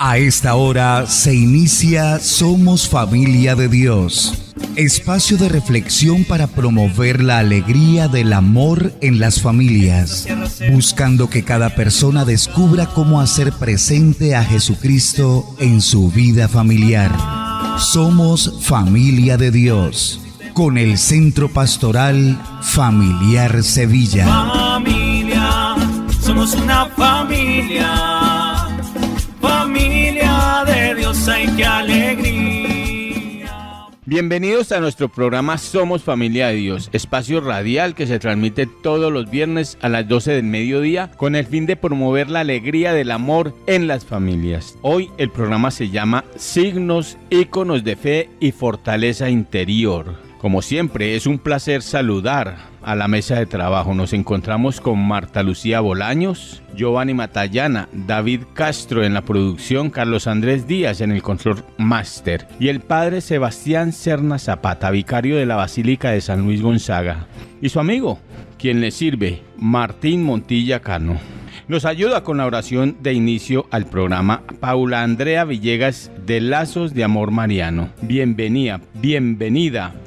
A esta hora se inicia Somos Familia de Dios, espacio de reflexión para promover la alegría del amor en las familias, buscando que cada persona descubra cómo hacer presente a Jesucristo en su vida familiar. Somos Familia de Dios, con el Centro Pastoral Familiar Sevilla. Familia, somos una familia. Familia de Dios, ay, qué alegría. Bienvenidos a nuestro programa Somos Familia de Dios, espacio radial que se transmite todos los viernes a las 12 del mediodía con el fin de promover la alegría del amor en las familias. Hoy el programa se llama Signos, íconos de fe y fortaleza interior. Como siempre, es un placer saludar a la mesa de trabajo. Nos encontramos con Marta Lucía Bolaños, Giovanni Matallana, David Castro en la producción, Carlos Andrés Díaz en el control máster y el padre Sebastián Serna Zapata, vicario de la Basílica de San Luis Gonzaga, y su amigo, quien le sirve, Martín Montilla Cano. Nos ayuda con la oración de inicio al programa Paula Andrea Villegas de Lazos de Amor Mariano. Bienvenida,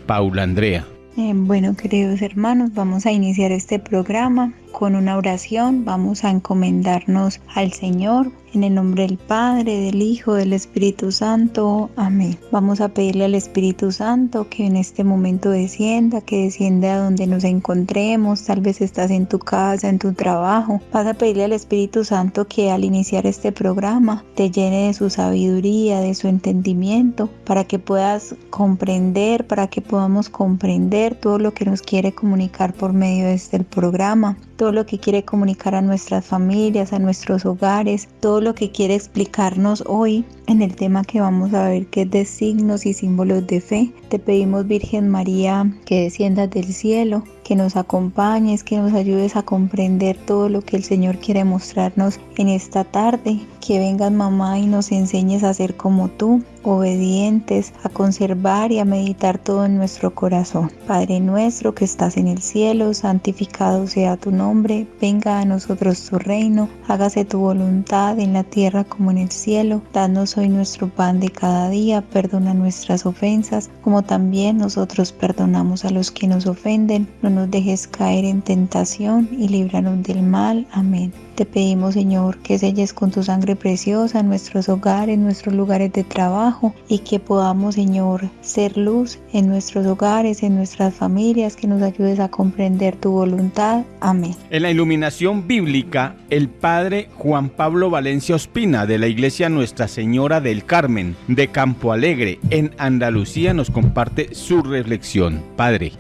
Paula Andrea. Bueno, queridos hermanos, vamos a iniciar este programa con una oración. Vamos a encomendarnos al Señor en el nombre del Padre, del Hijo, del Espíritu Santo. Amén. Vamos a pedirle al Espíritu Santo que en este momento descienda, que descienda a donde nos encontremos. Tal vez estás en tu casa, en tu trabajo. Vas a pedirle al Espíritu Santo que al iniciar este programa te llene de su sabiduría, de su entendimiento, para que puedas comprender, para que podamos comprender todo lo que nos quiere comunicar por medio de este programa, todo lo que quiere comunicar a nuestras familias, a nuestros hogares, todo lo que quiere explicarnos hoy en el tema que vamos a ver, que es de signos y símbolos de fe. Te pedimos, Virgen María, que desciendas del cielo, que nos acompañes, que nos ayudes a comprender todo lo que el Señor quiere mostrarnos en esta tarde. Que vengas, mamá, y nos enseñes a ser como tú, obedientes, a conservar y a meditar todo en nuestro corazón. Padre nuestro que estás en el cielo, santificado sea tu nombre. Venga a nosotros tu reino, hágase tu voluntad en la tierra como en el cielo. Danos hoy nuestro pan de cada día, perdona nuestras ofensas, como también nosotros perdonamos a los que nos ofenden. No nos dejes caer en tentación y líbranos del mal. Amén. Te pedimos, Señor, que selles con tu sangre preciosa nuestros hogares, nuestros lugares de trabajo, y que podamos, Señor, ser luz en nuestros hogares, en nuestras familias, que nos ayudes a comprender tu voluntad. Amén. En la iluminación bíblica, el padre Juan Pablo Valencia Ospina de la Iglesia Nuestra Señora del Carmen de Campo Alegre, en Andalucía, nos comparte su reflexión. Padre.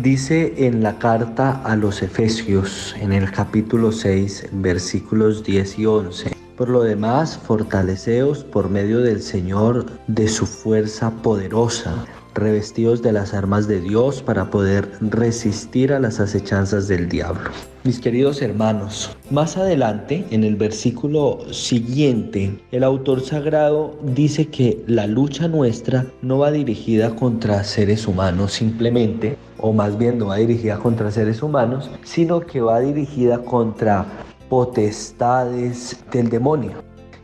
Dice en la carta a los Efesios, en el capítulo 6, versículos 10 y 11: por lo demás, fortaleceos por medio del Señor de su fuerza poderosa, revestidos de las armas de Dios para poder resistir a las acechanzas del diablo. Mis queridos hermanos, más adelante, en el versículo siguiente, el autor sagrado dice que la lucha nuestra no va dirigida contra seres humanos simplemente, o más bien no va dirigida contra seres humanos, sino que va dirigida contra potestades del demonio.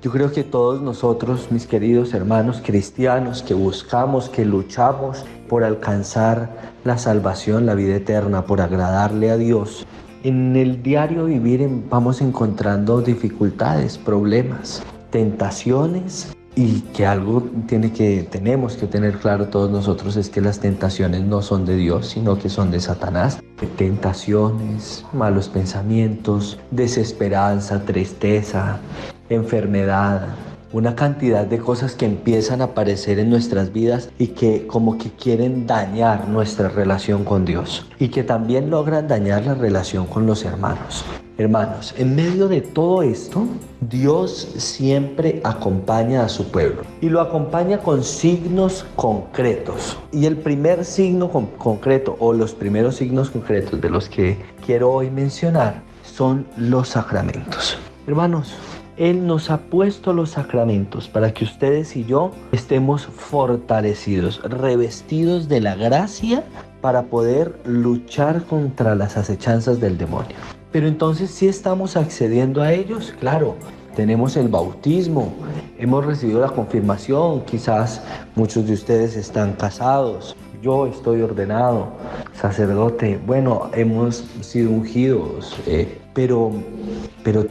Yo creo que todos nosotros, mis queridos hermanos cristianos, que buscamos, que luchamos por alcanzar la salvación, la vida eterna, por agradarle a Dios, en el diario vivir vamos encontrando dificultades, problemas, tentaciones, y que algo tenemos que tener claro todos nosotros es que las tentaciones no son de Dios, sino que son de Satanás. Tentaciones, malos pensamientos, desesperanza, tristeza, enfermedad, una cantidad de cosas que empiezan a aparecer en nuestras vidas y que como que quieren dañar nuestra relación con Dios y que también logran dañar la relación con los hermanos. Hermanos, en medio de todo esto, Dios siempre acompaña a su pueblo y lo acompaña con signos concretos. Y el primer signo concreto, o los primeros signos concretos de los que quiero hoy mencionar, son los sacramentos. Hermanos, Él nos ha puesto los sacramentos para que ustedes y yo estemos fortalecidos, revestidos de la gracia para poder luchar contra las acechanzas del demonio. Pero entonces, ¿sí estamos accediendo a ellos? Claro, tenemos el bautismo, hemos recibido la confirmación, quizás muchos de ustedes están casados, yo estoy ordenado, sacerdote, bueno, hemos sido ungidos, pero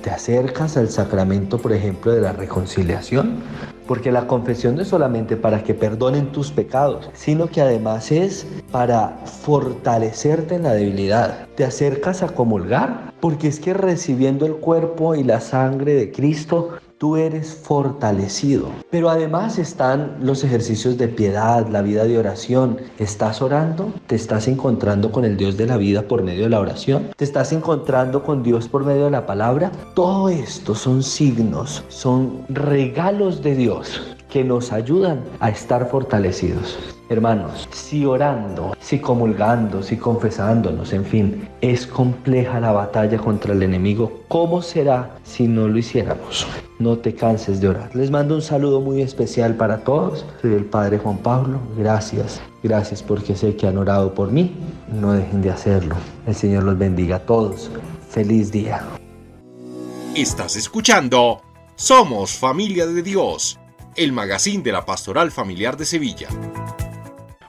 te acercas al sacramento, por ejemplo, de la reconciliación, porque la confesión no es solamente para que perdonen tus pecados, sino que además es para fortalecerte en la debilidad. Te acercas a comulgar, porque es que recibiendo el cuerpo y la sangre de Cristo, tú eres fortalecido. Pero además están los ejercicios de piedad, la vida de oración. ¿Estás orando? ¿Te estás encontrando con el Dios de la vida por medio de la oración? ¿Te estás encontrando con Dios por medio de la palabra? Todo esto son signos, son regalos de Dios que nos ayudan a estar fortalecidos. Hermanos, si orando, si comulgando, si confesándonos, en fin, es compleja la batalla contra el enemigo, ¿cómo será si no lo hiciéramos? No te canses de orar. Les mando un saludo muy especial para todos. Soy el Padre Juan Pablo. Gracias porque sé que han orado por mí. No dejen de hacerlo. El Señor los bendiga a todos. Feliz día. Estás escuchando Somos Familia de Dios, el magazine de la Pastoral Familiar de Sevilla.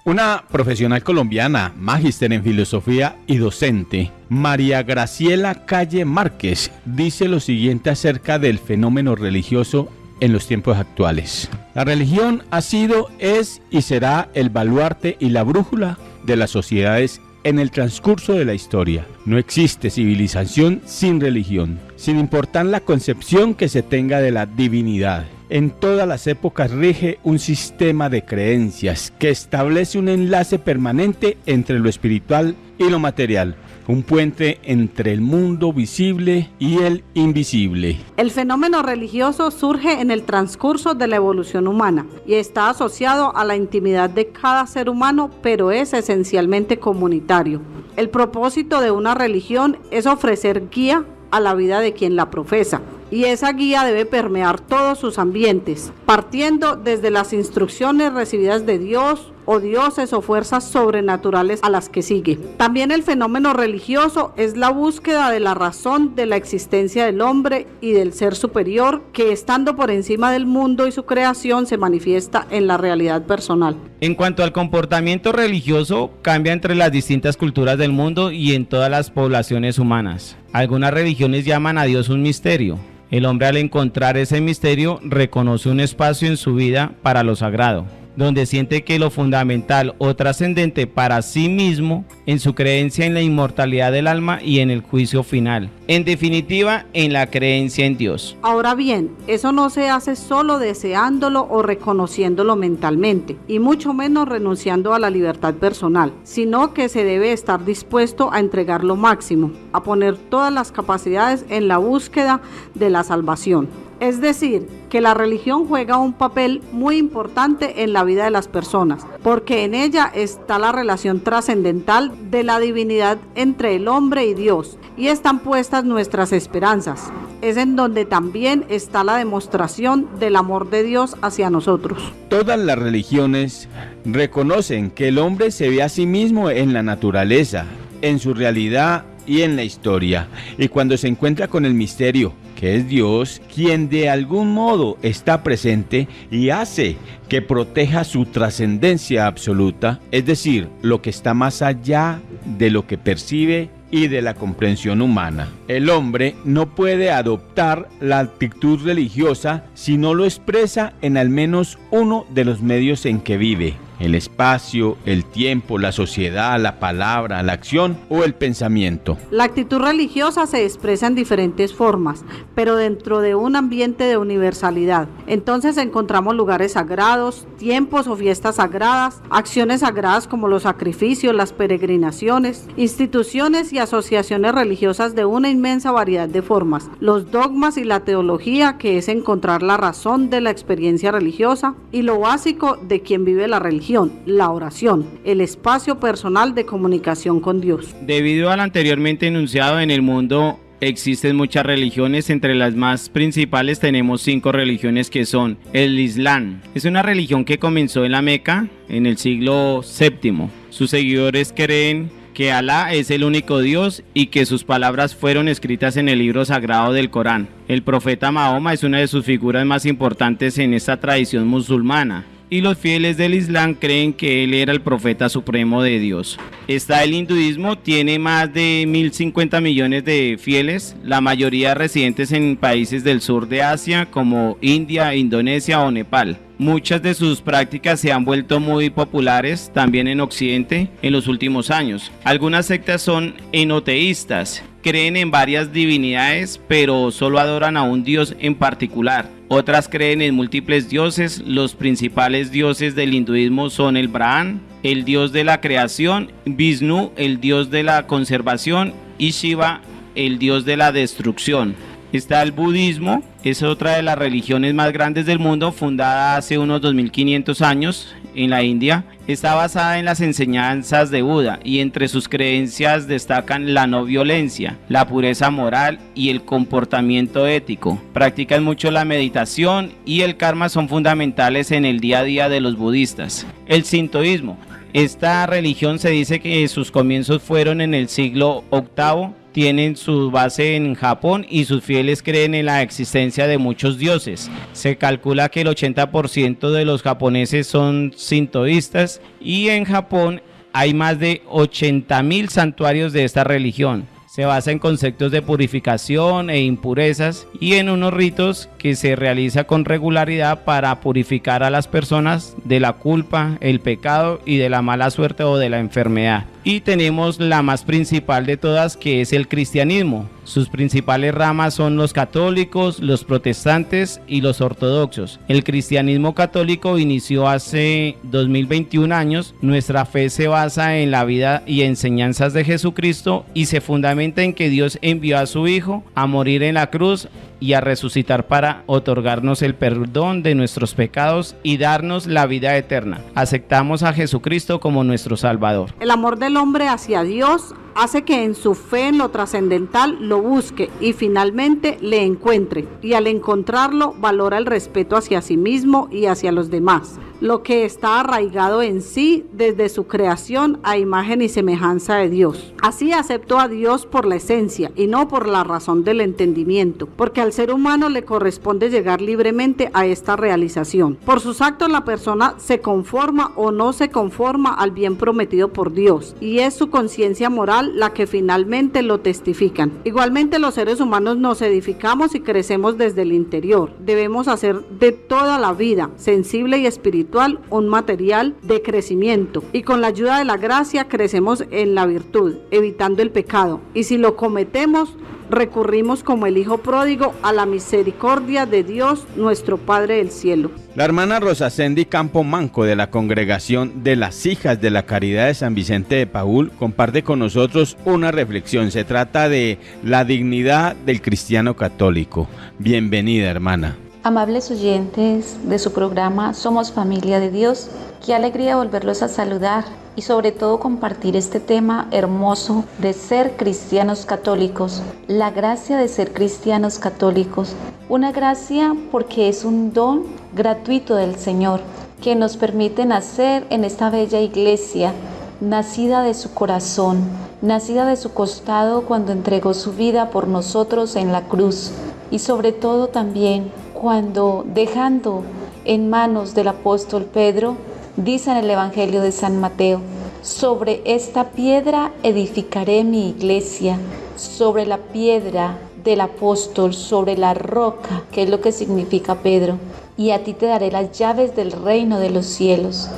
Una profesional colombiana, magíster en filosofía y docente, María Graciela Calle Márquez, dice lo siguiente acerca del fenómeno religioso en los tiempos actuales. La religión ha sido, es y será el baluarte y la brújula de las sociedades en el transcurso de la historia. No existe civilización sin religión, sin importar la concepción que se tenga de la divinidad. En todas las épocas rige un sistema de creencias que establece un enlace permanente entre lo espiritual y lo material, un puente entre el mundo visible y el invisible. El fenómeno religioso surge en el transcurso de la evolución humana y está asociado a la intimidad de cada ser humano, pero es esencialmente comunitario. El propósito de una religión es ofrecer guía a la vida de quien la profesa, y esa guía debe permear todos sus ambientes, partiendo desde las instrucciones recibidas de Dios o dioses o fuerzas sobrenaturales a las que sigue. También el fenómeno religioso es la búsqueda de la razón de la existencia del hombre y del ser superior que, estando por encima del mundo y su creación, se manifiesta en la realidad personal. En cuanto al comportamiento religioso, cambia entre las distintas culturas del mundo y en todas las poblaciones humanas. Algunas religiones llaman a Dios un misterio. El hombre, al encontrar ese misterio, reconoce un espacio en su vida para lo sagrado, donde siente que lo fundamental o trascendente para sí mismo, en su creencia en la inmortalidad del alma y en el juicio final. En definitiva, en la creencia en Dios. Ahora bien, eso no se hace solo deseándolo o reconociéndolo mentalmente, y mucho menos renunciando a la libertad personal, sino que se debe estar dispuesto a entregar lo máximo, a poner todas las capacidades en la búsqueda de la salvación. Es decir, que la religión juega un papel muy importante en la vida de las personas, porque en ella está la relación trascendental de la divinidad entre el hombre y Dios, y están puestas nuestras esperanzas. Es en donde también está la demostración del amor de Dios hacia nosotros. Todas las religiones reconocen que el hombre se ve a sí mismo en la naturaleza, en su realidad y en la historia, y cuando se encuentra con el misterio, que es Dios, quien de algún modo está presente y hace que proteja su trascendencia absoluta, es decir, lo que está más allá de lo que percibe y de la comprensión humana. El hombre no puede adoptar la actitud religiosa si no lo expresa en al menos uno de los medios en que vive: el espacio, el tiempo, la sociedad, la palabra, la acción o el pensamiento. La actitud religiosa se expresa en diferentes formas, pero dentro de un ambiente de universalidad. Entonces encontramos lugares sagrados, tiempos o fiestas sagradas, acciones sagradas como los sacrificios, las peregrinaciones, instituciones y asociaciones religiosas de una inmensa variedad de formas, los dogmas y la teología, que es encontrar la razón de la experiencia religiosa, y lo básico de quien vive la religión, la oración, el espacio personal de comunicación con Dios. Debido al anteriormente enunciado, en el mundo existen muchas religiones. Entre las más principales tenemos 5 religiones, que son el Islam. Es una religión que comenzó en la Meca en el siglo VII. Sus seguidores creen que Alá es el único Dios y que sus palabras fueron escritas en el libro sagrado del Corán. El profeta Mahoma es una de sus figuras más importantes en esta tradición musulmana, y los fieles del Islam creen que él era el profeta supremo de Dios. Está el hinduismo, tiene más de 1.050 millones de fieles, la mayoría residentes en países del sur de Asia como India, Indonesia o Nepal. Muchas de sus prácticas se han vuelto muy populares también en Occidente en los últimos años. Algunas sectas son enoteístas, creen en varias divinidades pero solo adoran a un dios en particular. Otras creen en múltiples dioses. Los principales dioses del hinduismo son el Brahman, el dios de la creación, Vishnu, el dios de la conservación, y Shiva, el dios de la destrucción. Está el budismo, es otra de las religiones más grandes del mundo, fundada hace unos 2500 años en la India. Está basada en las enseñanzas de Buda y entre sus creencias destacan la no violencia, la pureza moral y el comportamiento ético. Practican mucho la meditación y el karma, son fundamentales en el día a día de los budistas. El sintoísmo. Esta religión se dice que sus comienzos fueron en el siglo VIII. Tienen su base en Japón y sus fieles creen en la existencia de muchos dioses. Se calcula que el 80% de los japoneses son sintoístas y en Japón hay más de 80.000 santuarios de esta religión. Se basa en conceptos de purificación e impurezas y en unos ritos que se realiza con regularidad para purificar a las personas de la culpa, el pecado y de la mala suerte o de la enfermedad. Y tenemos la más principal de todas, que es el cristianismo. Sus principales ramas son los católicos, los protestantes y los ortodoxos. El cristianismo católico inició hace 2021 años. Nuestra fe se basa en la vida y enseñanzas de Jesucristo y se fundamenta en que Dios envió a su Hijo a morir en la cruz y a resucitar para otorgarnos el perdón de nuestros pecados y darnos la vida eterna. Aceptamos a Jesucristo como nuestro Salvador. El amor del hombre hacia Dios hace que en su fe en lo trascendental lo busque y finalmente le encuentre, y al encontrarlo valora el respeto hacia sí mismo y hacia los demás, lo que está arraigado en sí desde su creación a imagen y semejanza de Dios. Así aceptó a Dios por la esencia y no por la razón del entendimiento, porque al ser humano le corresponde llegar libremente a esta realización. Por sus actos la persona se conforma o no se conforma al bien prometido por Dios, y es su conciencia moral la que finalmente lo testifican. Igualmente los seres humanos nos edificamos y crecemos desde el interior. Debemos hacer de toda la vida sensible y espiritual un material de crecimiento, y con la ayuda de la gracia crecemos en la virtud, evitando el pecado, y si lo cometemos recurrimos como el hijo pródigo a la misericordia de Dios nuestro Padre del cielo. La hermana Rosa Sendy Campo Manco, de la Congregación de las Hijas de la Caridad de San Vicente de Paúl, comparte con nosotros una reflexión. Se trata de la dignidad del cristiano católico. Bienvenida, hermana. Amables oyentes de su programa Somos Familia de Dios, qué alegría volverlos a saludar y sobre todo compartir este tema hermoso de ser cristianos católicos, la gracia de ser cristianos católicos, una gracia porque es un don gratuito del Señor que nos permite nacer en esta bella iglesia, nacida de su corazón, nacida de su costado cuando entregó su vida por nosotros en la cruz, y sobre todo también cuando, dejando en manos del apóstol Pedro, dice en el Evangelio de San Mateo: sobre esta piedra edificaré mi iglesia, sobre la piedra del apóstol, sobre la roca, que es lo que significa Pedro, y a ti te daré las llaves del reino de los cielos.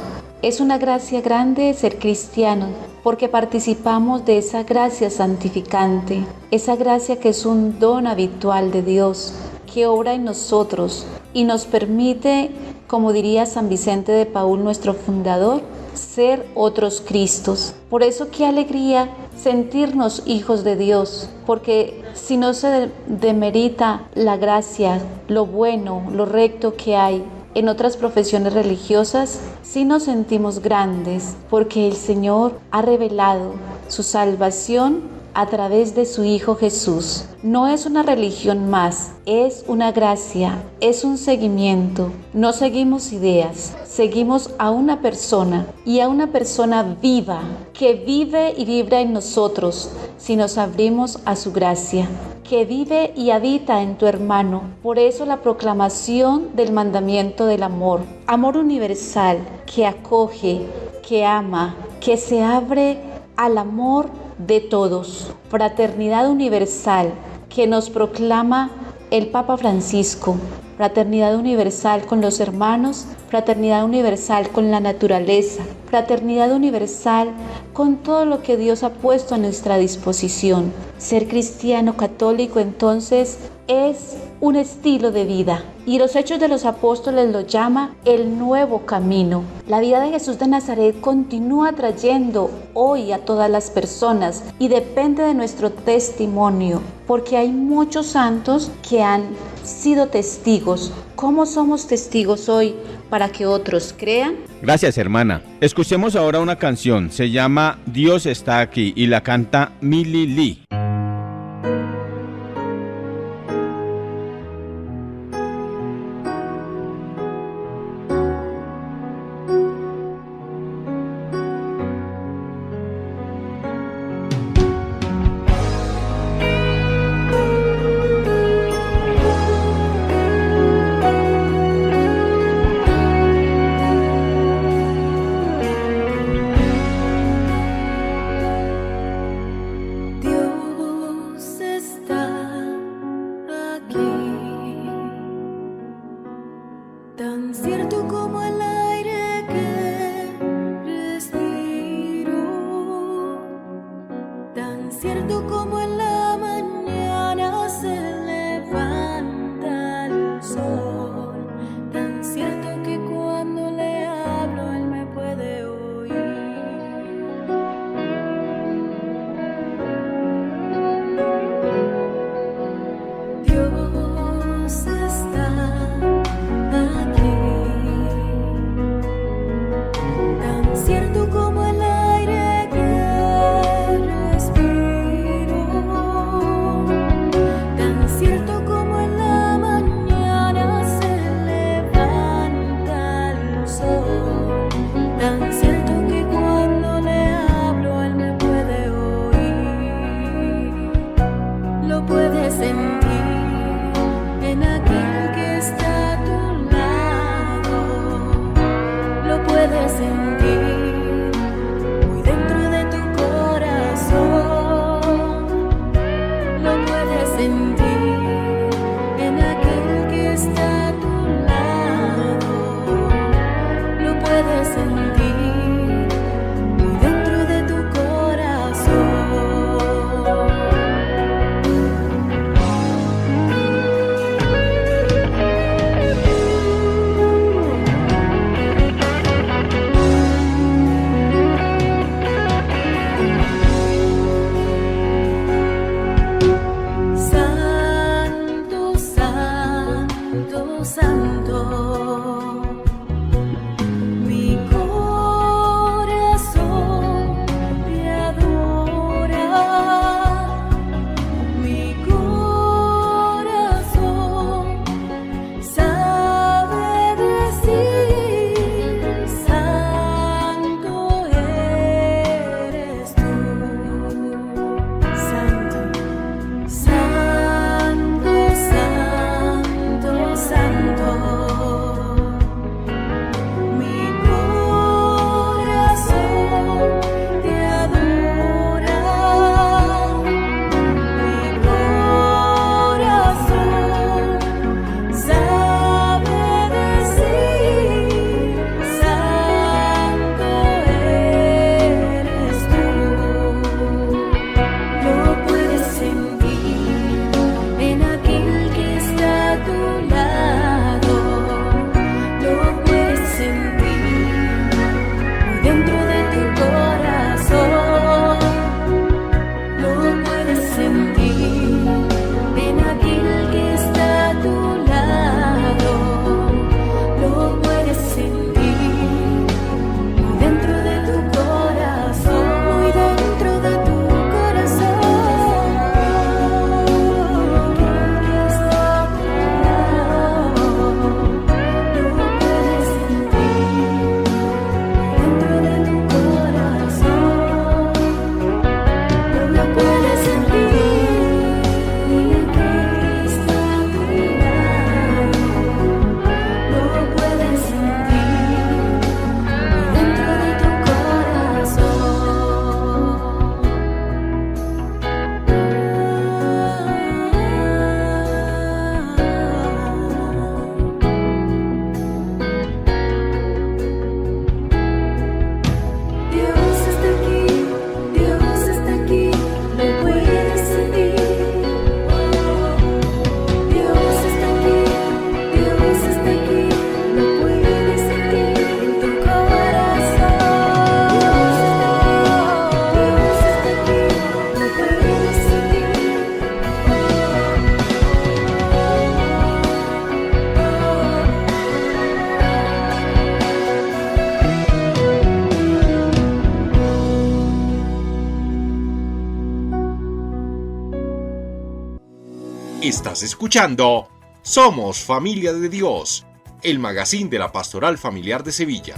Es una gracia grande ser cristianos, porque participamos de esa gracia santificante, esa gracia que es un don habitual de Dios, que obra en nosotros y nos permite, como diría San Vicente de Paúl, nuestro fundador, ser otros Cristos. Por eso qué alegría sentirnos hijos de Dios, porque si no se demerita la gracia, lo bueno, lo recto que hay en otras profesiones religiosas, sí nos sentimos grandes, porque el Señor ha revelado su salvación a través de su Hijo Jesús. No es una religión más, es una gracia, es un seguimiento. No seguimos ideas, seguimos a una persona y a una persona viva que vive y vibra en nosotros si nos abrimos a su gracia, que vive y habita en tu hermano. Por eso la proclamación del mandamiento del amor, amor universal que acoge, que ama, que se abre al amor de todos, fraternidad universal que nos proclama el Papa Francisco, fraternidad universal con los hermanos, fraternidad universal con la naturaleza, fraternidad universal con todo lo que Dios ha puesto a nuestra disposición. Ser cristiano católico entonces es un estilo de vida y los Hechos de los Apóstoles lo llama el nuevo camino. La vida de Jesús de Nazaret continúa trayendo hoy a todas las personas y depende de nuestro testimonio, porque hay muchos santos que han sido testigos. ¿Cómo somos testigos hoy para que otros crean? Gracias, hermana. Escuchemos ahora una canción, se llama Dios está aquí y la canta Milly Lee. Tan cierto como el aire que respiro, tan cierto como en la mañana se levanta el sol, tan cierto que cuando le hablo él me puede oír. Dios está aquí, tan cierto como el aire que respiro, tan cierto como en la mañana se levanta el sol, tan cierto que cuando le hablo él me puede oír. Lo puedes sentir en aquel que está a tu lado, lo puedes sentir muy dentro de tu corazón, lo puedes sentir en aquel que está a tu lado, lo puedes sentir muy dentro de tu corazón. Santo, santo, santo, mi corazón te adora, mi corazón sabe decir, santo eres tú, santo. Santo, santo, santo. Estás escuchando Somos Familia de Dios, el magazín de la Pastoral Familiar de Sevilla.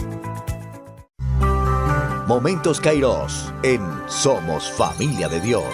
Momentos Kairos en Somos Familia de Dios.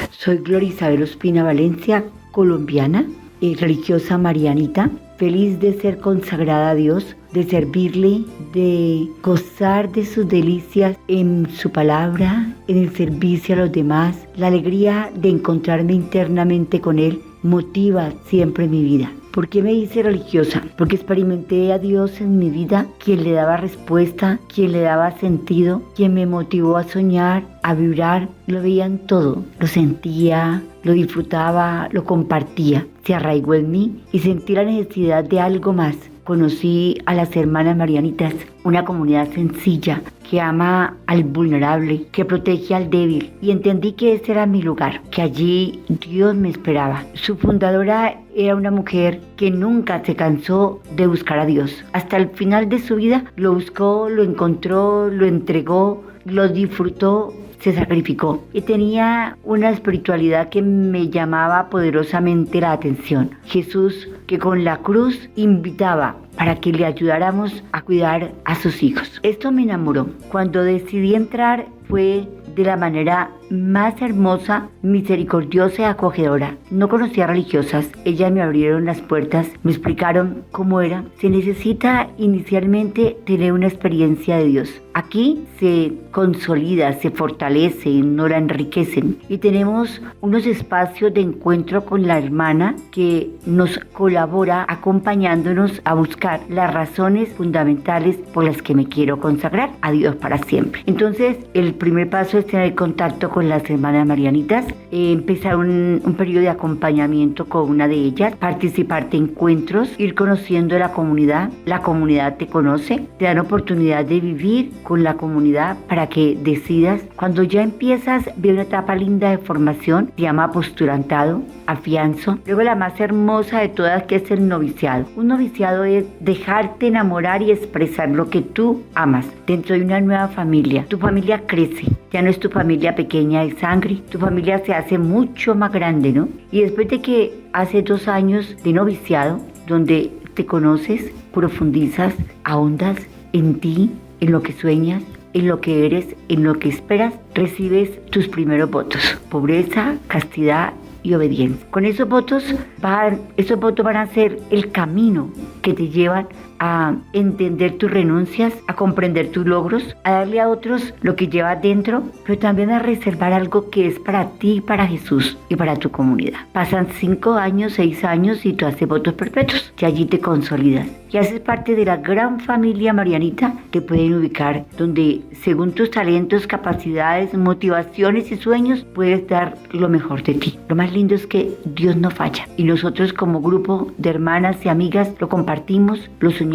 Soy Gloria Isabel Ospina Valencia, colombiana y religiosa marianita, feliz de ser consagrada a Dios, de servirle, de gozar de sus delicias en su palabra, en el servicio a los demás. La alegría de encontrarme internamente con Él motiva siempre mi vida. ¿Por qué me hice religiosa? Porque experimenté a Dios en mi vida, quien le daba respuesta, quien le daba sentido, quien me motivó a soñar, a vibrar. Lo veía en todo, lo sentía, lo disfrutaba, lo compartía. Se arraigó en mí y sentí la necesidad de algo más. Conocí a las hermanas marianitas, una comunidad sencilla que ama al vulnerable, que protege al débil, y entendí que ese era mi lugar, que allí Dios me esperaba. Su fundadora era una mujer que nunca se cansó de buscar a Dios. Hasta el final de su vida lo buscó, lo encontró, lo entregó, lo disfrutó, se sacrificó y tenía una espiritualidad que me llamaba poderosamente la atención. Jesús, que con la cruz invitaba para que le ayudáramos a cuidar a sus hijos. Esto me enamoró. Cuando decidí entrar fue de la manera más hermosa, misericordiosa y acogedora. No conocía religiosas, ellas me abrieron las puertas, me explicaron cómo era. Se necesita inicialmente tener una experiencia de Dios. Aquí se consolida, se fortalece, no la enriquecen. Y tenemos unos espacios de encuentro con la hermana que nos colabora acompañándonos a buscar las razones fundamentales por las que me quiero consagrar a Dios para siempre. Entonces, el primer paso es tener contacto con las hermanas marianitas, empezar un periodo de acompañamiento con una de ellas, participar de encuentros, ir conociendo la comunidad te conoce, te dan oportunidad de vivir con la comunidad para que decidas. Cuando ya empiezas, viene una etapa linda de formación, se llama apostolantado, afianzo. Luego la más hermosa de todas, que es el noviciado. Un noviciado es dejarte enamorar y expresar lo que tú amas dentro de una nueva familia. Tu familia crece, ya no es tu familia pequeña de sangre, tu familia se hace mucho más grande, ¿no? Y después de que hace 2 años de noviciado, donde te conoces, profundizas, ahondas en ti, en lo que sueñas, en lo que eres, en lo que esperas, recibes tus primeros votos: pobreza, castidad y obediencia. Con esos votos van a ser el camino que te llevan a entender tus renuncias, a comprender tus logros, a darle a otros lo que llevas dentro, pero también a reservar algo que es para ti, para Jesús y para tu comunidad. Pasan 5 años, 6 años y tú haces votos perpetuos, que allí te consolidas y haces parte de la gran familia marianita. Te pueden ubicar donde, según tus talentos, capacidades, motivaciones y sueños, puedes dar lo mejor de ti. Lo más lindo es que Dios no falla y nosotros, como grupo de hermanas y amigas, lo compartimos, lo soñamos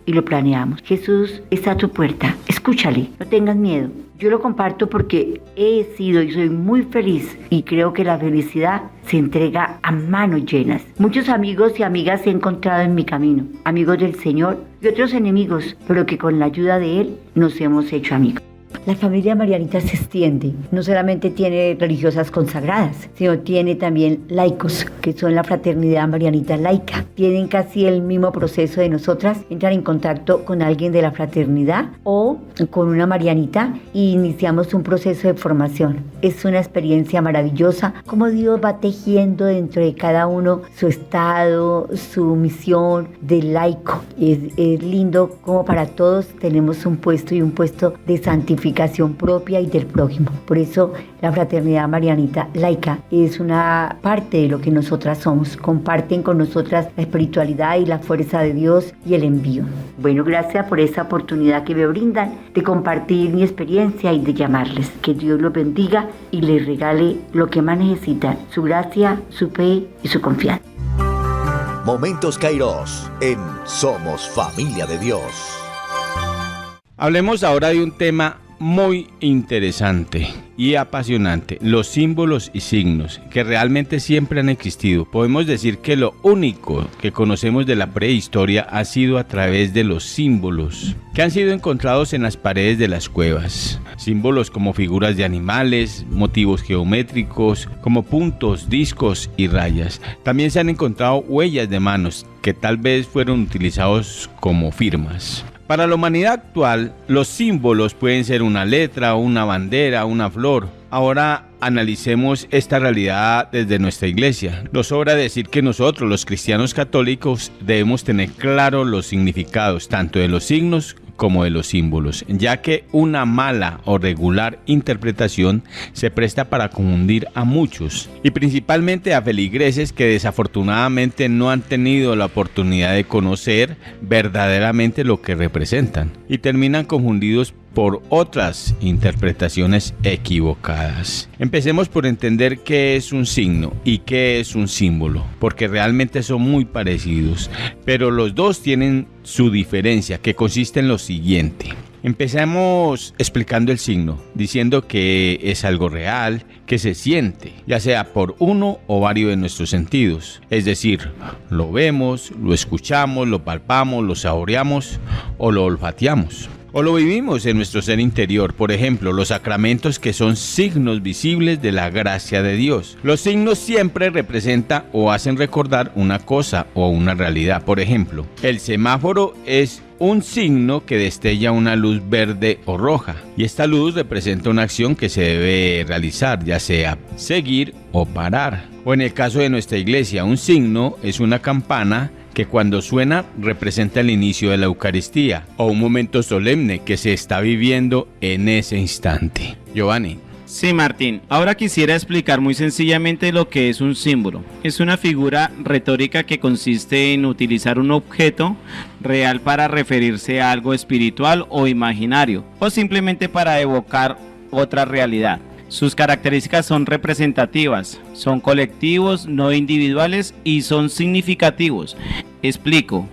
y lo planeamos. Jesús está a tu puerta, escúchale, no tengas miedo. Yo lo comparto porque he sido y soy muy feliz, y creo que la felicidad se entrega a manos llenas. Muchos amigos y amigas he encontrado en mi camino, amigos del Señor y otros enemigos, pero que con la ayuda de Él nos hemos hecho amigos. La familia marianita se extiende, no solamente tiene religiosas consagradas, sino tiene también laicos, que son la fraternidad marianita laica. Tienen casi el mismo proceso de nosotras, entran en contacto con alguien de la fraternidad o con una marianita y iniciamos un proceso de formación. Es una experiencia maravillosa, como Dios va tejiendo dentro de cada uno su estado, su misión de laico. Es lindo como para todos tenemos un puesto, y un puesto de santificación propia y del prójimo. Por eso la fraternidad marianita laica es una parte de lo que nosotras somos. Comparten con nosotras la espiritualidad y la fuerza de Dios y el envío. Bueno, gracias por esta oportunidad que me brindan de compartir mi experiencia y de llamarles. Que Dios los bendiga y les regale lo que más necesitan: su gracia, su fe y su confianza. Momentos Kairos en Somos Familia de Dios. Hablemos ahora de un tema muy interesante y apasionante, los símbolos y signos que realmente siempre han existido. Podemos decir que lo único que conocemos de la prehistoria ha sido a través de los símbolos que han sido encontrados en las paredes de las cuevas. Símbolos como figuras de animales, motivos geométricos, como puntos, discos y rayas. También se han encontrado huellas de manos que tal vez fueron utilizados como firmas. Para la humanidad actual, los símbolos pueden ser una letra, una bandera, una flor. Ahora analicemos esta realidad desde nuestra iglesia. Nos sobra decir que nosotros, los cristianos católicos, debemos tener claro los significados tanto de los signos como de los símbolos, ya que una mala o regular interpretación se presta para confundir a muchos y principalmente a feligreses que desafortunadamente no han tenido la oportunidad de conocer verdaderamente lo que representan y terminan confundidos por otras interpretaciones equivocadas. Empecemos por entender qué es un signo y qué es un símbolo, porque realmente son muy parecidos, pero los dos tienen su diferencia, que consiste en lo siguiente. Empecemos explicando el signo, diciendo que es algo real, que se siente, ya sea por uno o varios de nuestros sentidos. Es decir, lo vemos, lo escuchamos, lo palpamos, lo saboreamos o lo olfateamos. O lo vivimos en nuestro ser interior, por ejemplo, los sacramentos que son signos visibles de la gracia de Dios. Los signos siempre representan o hacen recordar una cosa o una realidad. Por ejemplo, el semáforo es un signo que destella una luz verde o roja, y esta luz representa una acción que se debe realizar, ya sea seguir o parar. O en el caso de nuestra iglesia, un signo es una campana que cuando suena representa el inicio de la Eucaristía o un momento solemne que se está viviendo en ese instante. Giovanni. Sí, Martín. Ahora quisiera explicar muy sencillamente lo que es un símbolo. Es una figura retórica que consiste en utilizar un objeto real para referirse a algo espiritual o imaginario, o simplemente para evocar otra realidad. Sus características son representativas, son colectivos, no individuales y son significativos. Explico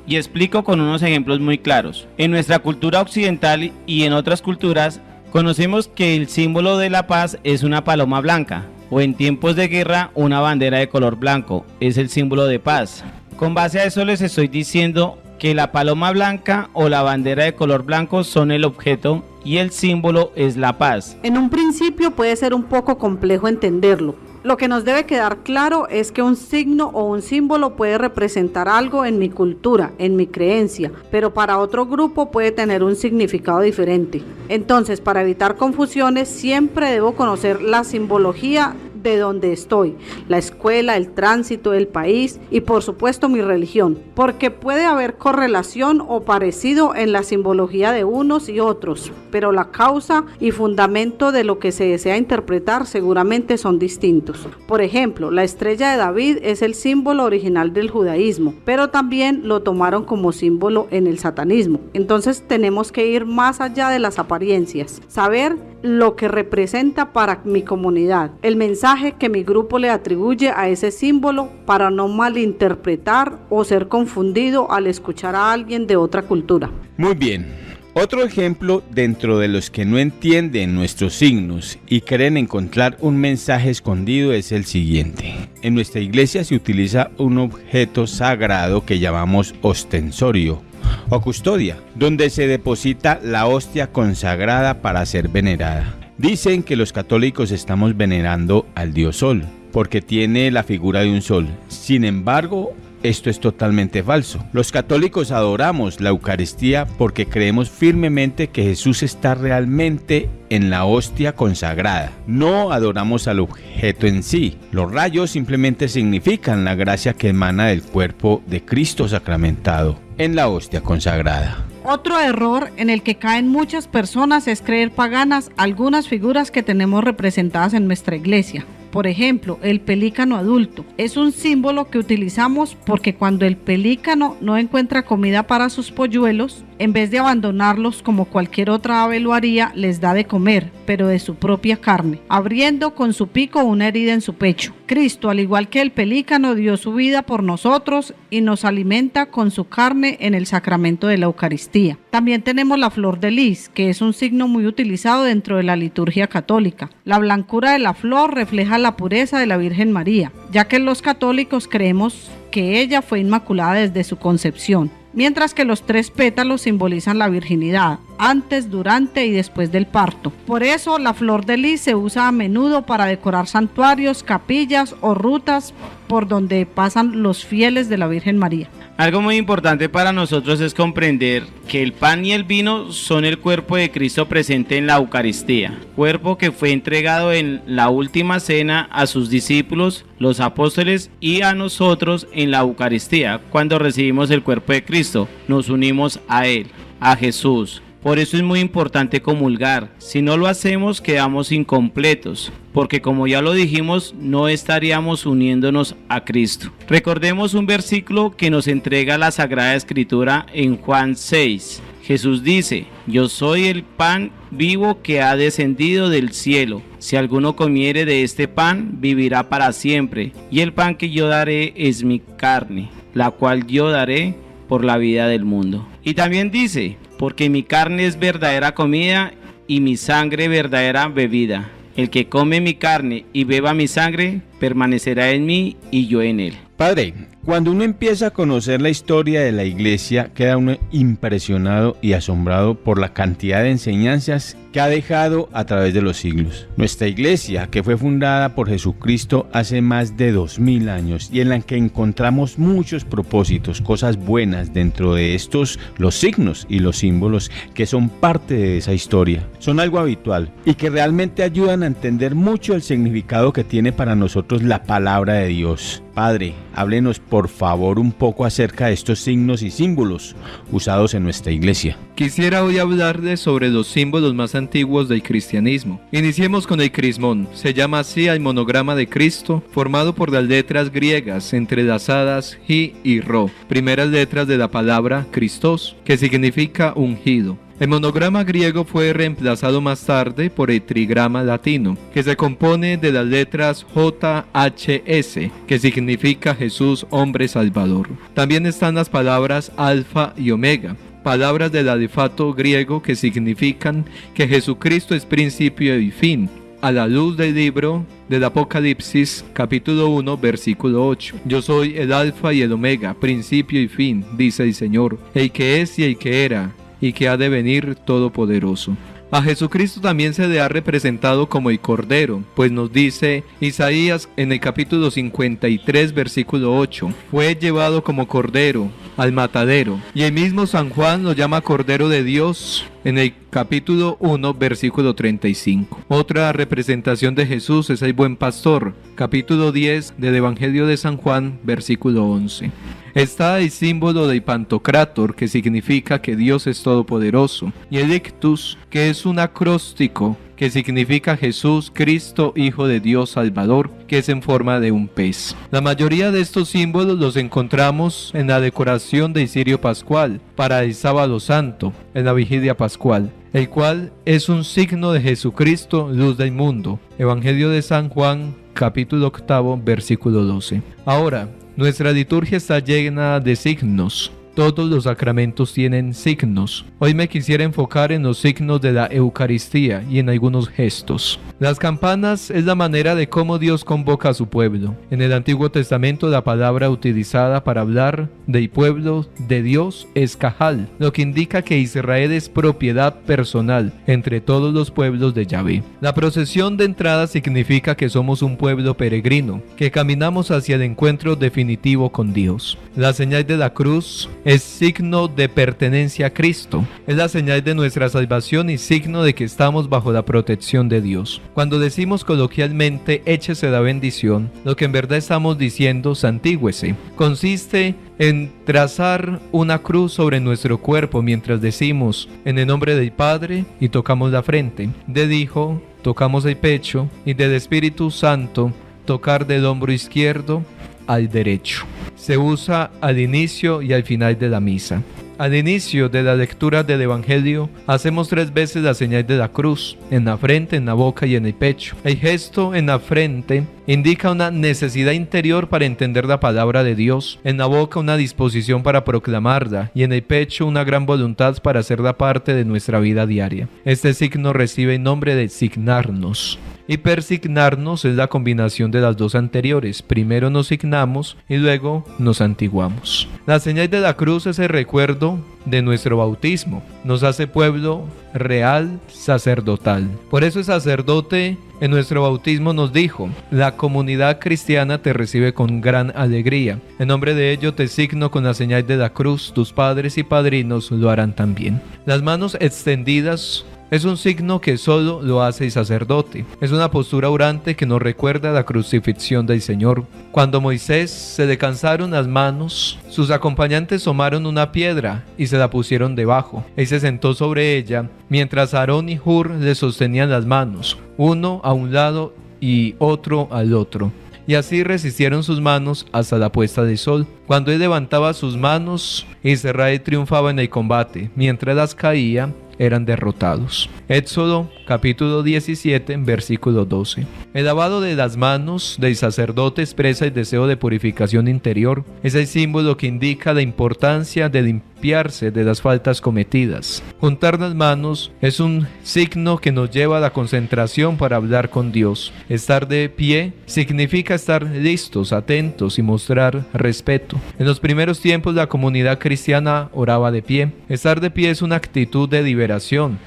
con unos ejemplos muy claros. En nuestra cultura occidental y en otras culturas, conocemos que el símbolo de la paz es una paloma blanca, o en tiempos de guerra una bandera de color blanco, es el símbolo de paz. Con base a eso les estoy diciendo que la paloma blanca o la bandera de color blanco son el objeto y el símbolo es la paz. En un principio puede ser un poco complejo entenderlo. Lo que nos debe quedar claro es que un signo o un símbolo puede representar algo en mi cultura, en mi creencia, pero para otro grupo puede tener un significado diferente. Entonces, para evitar confusiones, siempre debo conocer la simbología de donde estoy, la escuela, el tránsito del país y por supuesto mi religión, porque puede haber correlación o parecido en la simbología de unos y otros, pero la causa y fundamento de lo que se desea interpretar seguramente son distintos. Por ejemplo, la estrella de David es el símbolo original del judaísmo, pero también lo tomaron como símbolo en el satanismo. Entonces tenemos que ir más allá de las apariencias, saber lo que representa para mi comunidad, el mensaje que mi grupo le atribuye a ese símbolo para no malinterpretar o ser confundido al escuchar a alguien de otra cultura. Muy bien. Otro ejemplo dentro de los que no entienden nuestros signos y creen encontrar un mensaje escondido es el siguiente. En nuestra iglesia se utiliza un objeto sagrado que llamamos ostensorio o custodia, donde se deposita la hostia consagrada para ser venerada. Dicen que los católicos estamos venerando al dios Sol, porque tiene la figura de un sol. Sin embargo, esto es totalmente falso. Los católicos adoramos la Eucaristía porque creemos firmemente que Jesús está realmente en la hostia consagrada. No adoramos al objeto en sí. Los rayos simplemente significan la gracia que emana del cuerpo de Cristo sacramentado en la hostia consagrada. Otro error en el que caen muchas personas es creer paganas algunas figuras que tenemos representadas en nuestra iglesia. Por ejemplo, el pelícano adulto es un símbolo que utilizamos porque cuando el pelícano no encuentra comida para sus polluelos, En vez de abandonarlos como cualquier otra ave lo haría, les da de comer, pero de su propia carne, abriendo con su pico una herida en su pecho. Cristo, al igual que el pelícano, dio su vida por nosotros y nos alimenta con su carne en el sacramento de la Eucaristía. También tenemos la flor de lis, que es un signo muy utilizado dentro de la liturgia católica. La blancura de la flor refleja la pureza de la Virgen María, ya que los católicos creemos que ella fue inmaculada desde su concepción, mientras que los 3 pétalos simbolizan la virginidad, antes, durante y después del parto. Por eso la flor de lis se usa a menudo para decorar santuarios, capillas o rutas por donde pasan los fieles de la Virgen María. Algo muy importante para nosotros es comprender que el pan y el vino son el cuerpo de Cristo presente en la Eucaristía, cuerpo que fue entregado en la última cena a sus discípulos, los apóstoles, y a nosotros en la Eucaristía. Cuando recibimos el cuerpo de Cristo, nos unimos a Él, a Jesús. Por eso es muy importante comulgar. Si no lo hacemos, quedamos incompletos, porque como ya lo dijimos, no estaríamos uniéndonos a Cristo. Recordemos un versículo que nos entrega la Sagrada Escritura en Juan 6. Jesús dice: yo soy el pan vivo que ha descendido del cielo. Si alguno comiere de este pan, vivirá para siempre. Y el pan que yo daré es mi carne, la cual yo daré por la vida del mundo. Y también dice: porque mi carne es verdadera comida y mi sangre verdadera bebida. El que come mi carne y beba mi sangre, permanecerá en mí y yo en él. Padre, cuando uno empieza a conocer la historia de la iglesia, queda uno impresionado y asombrado por la cantidad de enseñanzas que ha dejado a través de los siglos. Nuestra iglesia, que fue fundada por Jesucristo hace más de 2000 años y en la que encontramos muchos propósitos, cosas buenas dentro de estos, los signos y los símbolos que son parte de esa historia, son algo habitual y que realmente ayudan a entender mucho el significado que tiene para nosotros la palabra de Dios. Padre, háblenos por favor un poco acerca de estos signos y símbolos usados en nuestra iglesia. Quisiera hoy hablarles sobre los símbolos más antiguos del cristianismo. Iniciemos con el crismón. Se llama así al monograma de Cristo, formado por las letras griegas entrelazadas J y Rho, primeras letras de la palabra Christos, que significa ungido. El monograma griego fue reemplazado más tarde por el trigrama latino, que se compone de las letras JHS, que significa Jesús, hombre salvador. También están las palabras alfa y omega, palabras del alifato griego que significan que Jesucristo es principio y fin, a la luz del libro del Apocalipsis, capítulo 1, versículo 8. Yo soy el alfa y el omega, principio y fin, dice el Señor, el que es y el que era, y que ha de venir todopoderoso. A Jesucristo también se le ha representado como el Cordero, pues nos dice Isaías en el capítulo 53, versículo 8, fue llevado como Cordero al matadero, y el mismo San Juan lo llama Cordero de Dios en el capítulo 1, versículo 35. Otra representación de Jesús es el Buen Pastor, capítulo 10 del Evangelio de San Juan, versículo 11. Está el símbolo del Pantocrátor, que significa que Dios es todopoderoso, y el ictus, que es un acróstico, que significa Jesús, Cristo, Hijo de Dios Salvador, que es en forma de un pez. La mayoría de estos símbolos los encontramos en la decoración del cirio pascual, para el sábado santo, en la vigilia pascual, el cual es un signo de Jesucristo, luz del mundo. Evangelio de San Juan, capítulo 8, versículo 12. Ahora, nuestra liturgia está llena de signos. Todos los sacramentos tienen signos. Hoy me quisiera enfocar en los signos de la Eucaristía y en algunos gestos. Las campanas es la manera de cómo Dios convoca a su pueblo. En el Antiguo Testamento la palabra utilizada para hablar del pueblo de Dios es cajal, lo que indica que Israel es propiedad personal entre todos los pueblos de Yahvé. La procesión de entrada significa que somos un pueblo peregrino, que caminamos hacia el encuentro definitivo con Dios. La señal de la cruz es signo de pertenencia a Cristo. Es la señal de nuestra salvación y signo de que estamos bajo la protección de Dios. Cuando decimos coloquialmente échese la bendición, lo que en verdad estamos diciendo santígüese. Consiste en trazar una cruz sobre nuestro cuerpo mientras decimos en el nombre del Padre y tocamos la frente, del Hijo tocamos el pecho y del Espíritu Santo tocar del hombro izquierdo al derecho. Se usa al inicio y al final de la misa. Al inicio de la lectura del Evangelio, hacemos 3 veces la señal de la cruz, en la frente, en la boca y en el pecho. El gesto en la frente indica una necesidad interior para entender la palabra de Dios, en la boca una disposición para proclamarla y en el pecho una gran voluntad para hacerla parte de nuestra vida diaria. Este signo recibe el nombre de signarnos. Y persignarnos es la combinación de las dos anteriores. Primero nos signamos y luego nos santiguamos. La señal de la cruz es el recuerdo de nuestro bautismo. Nos hace pueblo real sacerdotal. Por eso el sacerdote en nuestro bautismo nos dijo: la comunidad cristiana te recibe con gran alegría. En nombre de ello te signo con la señal de la cruz. Tus padres y padrinos lo harán también. Las manos extendidas es un signo que solo lo hace el sacerdote. Es una postura orante que nos recuerda la crucifixión del Señor. Cuando a Moisés se le cansaron las manos, sus acompañantes tomaron una piedra y se la pusieron debajo. Él se sentó sobre ella, mientras Aarón y Hur le sostenían las manos, uno a un lado y otro al otro. Y así resistieron sus manos hasta la puesta del sol. Cuando él levantaba sus manos, Israel triunfaba en el combate. Mientras las caía, eran derrotados. Éxodo capítulo 17, versículo 12. El lavado de las manos del sacerdote expresa el deseo de purificación interior. Es el símbolo que indica la importancia de limpiarse de las faltas cometidas. Juntar las manos es un signo que nos lleva a la concentración para hablar con Dios. Estar de pie significa estar listos, atentos y mostrar respeto. En los primeros tiempos la comunidad cristiana oraba de pie. Estar de pie es una actitud de liberación.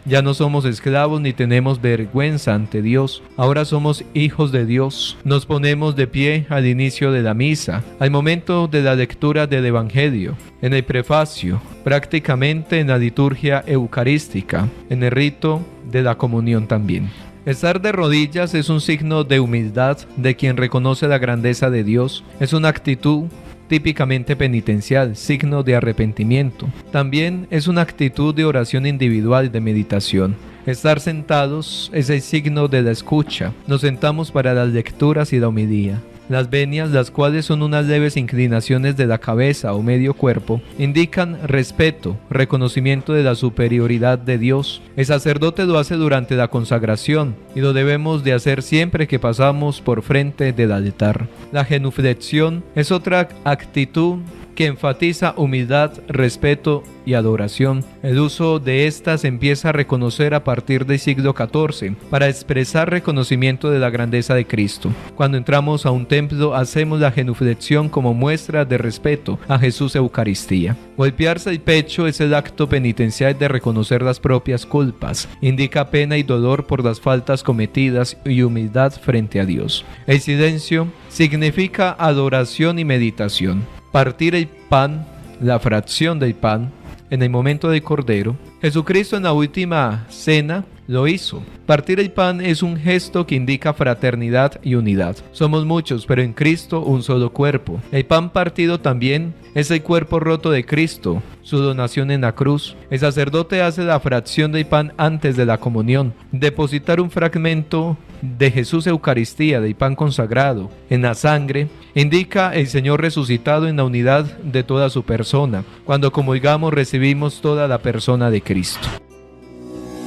Ya no somos esclavos ni tenemos vergüenza ante Dios. Ahora somos hijos de Dios. Nos ponemos de pie al inicio de la misa, al momento de la lectura del Evangelio, en el prefacio, prácticamente en la liturgia eucarística, en el rito de la comunión también. Estar de rodillas es un signo de humildad de quien reconoce la grandeza de Dios. Es una actitud típicamente penitencial, signo de arrepentimiento. También es una actitud de oración individual, de meditación. Estar sentados es el signo de la escucha. Nos sentamos para las lecturas y la homilía. Las venias, las cuales son unas leves inclinaciones de la cabeza o medio cuerpo, indican respeto, reconocimiento de la superioridad de Dios. El sacerdote lo hace durante la consagración y lo debemos de hacer siempre que pasamos por frente del altar. La genuflexión es otra actitud que enfatiza humildad, respeto y adoración. El uso de estas se empieza a reconocer a partir del siglo XIV para expresar reconocimiento de la grandeza de Cristo. Cuando entramos a un templo, hacemos la genuflexión como muestra de respeto a Jesús Eucaristía. Golpearse el pecho es el acto penitencial de reconocer las propias culpas. Indica pena y dolor por las faltas cometidas y humildad frente a Dios. El silencio significa adoración y meditación. Partir el pan, la fracción del pan, en el momento del Cordero. Jesucristo en la última cena lo hizo. Partir el pan es un gesto que indica fraternidad y unidad. Somos muchos, pero en Cristo un solo cuerpo. El pan partido también es el cuerpo roto de Cristo, su donación en la cruz. El sacerdote hace la fracción del pan antes de la comunión. Depositar un fragmento de Jesús Eucaristía, del pan consagrado, en la sangre, indica el Señor resucitado en la unidad de toda su persona. Cuando comulgamos recibimos toda la persona de Cristo.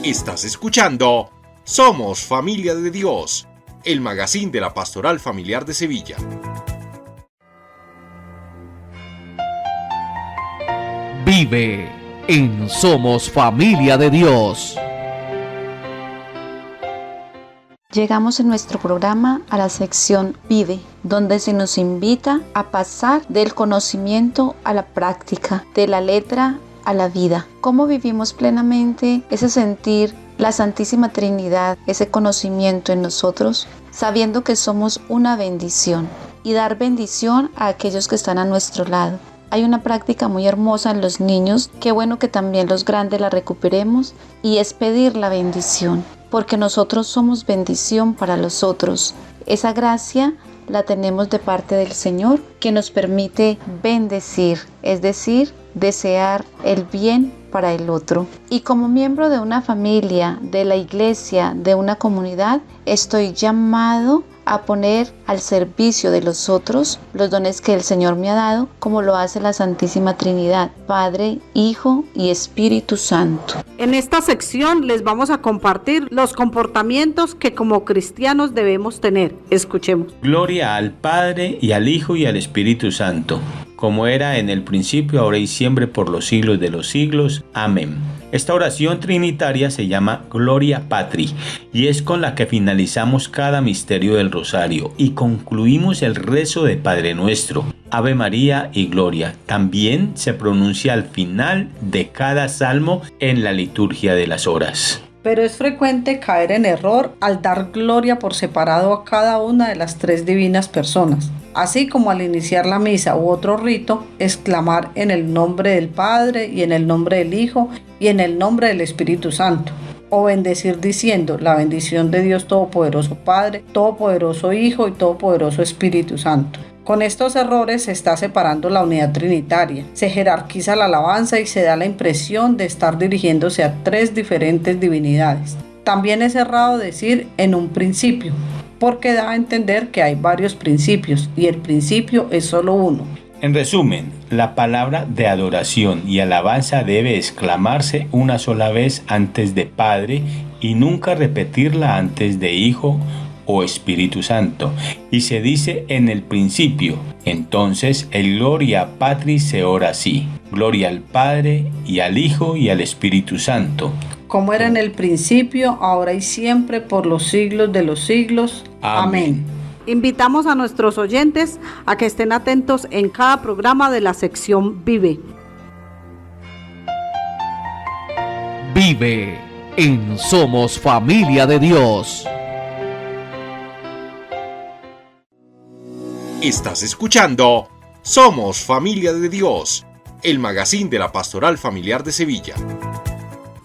Estás escuchando Somos Familia de Dios, el magazín de la Pastoral Familiar de Sevilla. Vive en Somos Familia de Dios. Llegamos en nuestro programa a la sección Vive, donde se nos invita a pasar del conocimiento a la práctica, de la letra a la vida. ¿Cómo vivimos plenamente ese sentir la Santísima Trinidad, ese conocimiento en nosotros, sabiendo que somos una bendición y dar bendición a aquellos que están a nuestro lado? Hay una práctica muy hermosa en los niños, qué bueno que también los grandes la recuperemos, y es pedir la bendición, porque nosotros somos bendición para los otros. Esa gracia la tenemos de parte del Señor, que nos permite bendecir, es decir, desear el bien para el otro. Y como miembro de una familia, de la iglesia, de una comunidad, estoy llamado a poner al servicio de los otros los dones que el Señor me ha dado, como lo hace la Santísima Trinidad, Padre, Hijo y Espíritu Santo. En esta sección les vamos a compartir los comportamientos que como cristianos debemos tener. Escuchemos. Gloria al Padre y al Hijo y al Espíritu Santo, como era en el principio, ahora y siempre, por los siglos de los siglos. Amén. Esta oración trinitaria se llama Gloria Patri y es con la que finalizamos cada misterio del rosario y concluimos el rezo de Padre Nuestro, Ave María y Gloria. También se pronuncia al final de cada salmo en la liturgia de las horas. Pero es frecuente caer en error al dar gloria por separado a cada una de las tres divinas personas, así como al iniciar la misa u otro rito, exclamar en el nombre del Padre y en el nombre del Hijo y en el nombre del Espíritu Santo, o bendecir diciendo la bendición de Dios Todopoderoso Padre, Todopoderoso Hijo y Todopoderoso Espíritu Santo. Con estos errores se está separando la unidad trinitaria, se jerarquiza la alabanza y se da la impresión de estar dirigiéndose a tres diferentes divinidades. También es errado decir en un principio, porque da a entender que hay varios principios y el principio es solo uno. En resumen, la palabra de adoración y alabanza debe exclamarse una sola vez antes de Padre y nunca repetirla antes de Hijo o Espíritu Santo, y se dice en el principio. Entonces el Gloria Patri se ora así: Gloria al Padre y al Hijo y al Espíritu Santo, como era en el principio, ahora y siempre, por los siglos de los siglos. Amén. Invitamos a nuestros oyentes a que estén atentos en cada programa de la sección Vive. Vive en Somos Familia de Dios. Estás escuchando Somos Familia de Dios, el magazine de la Pastoral Familiar de Sevilla.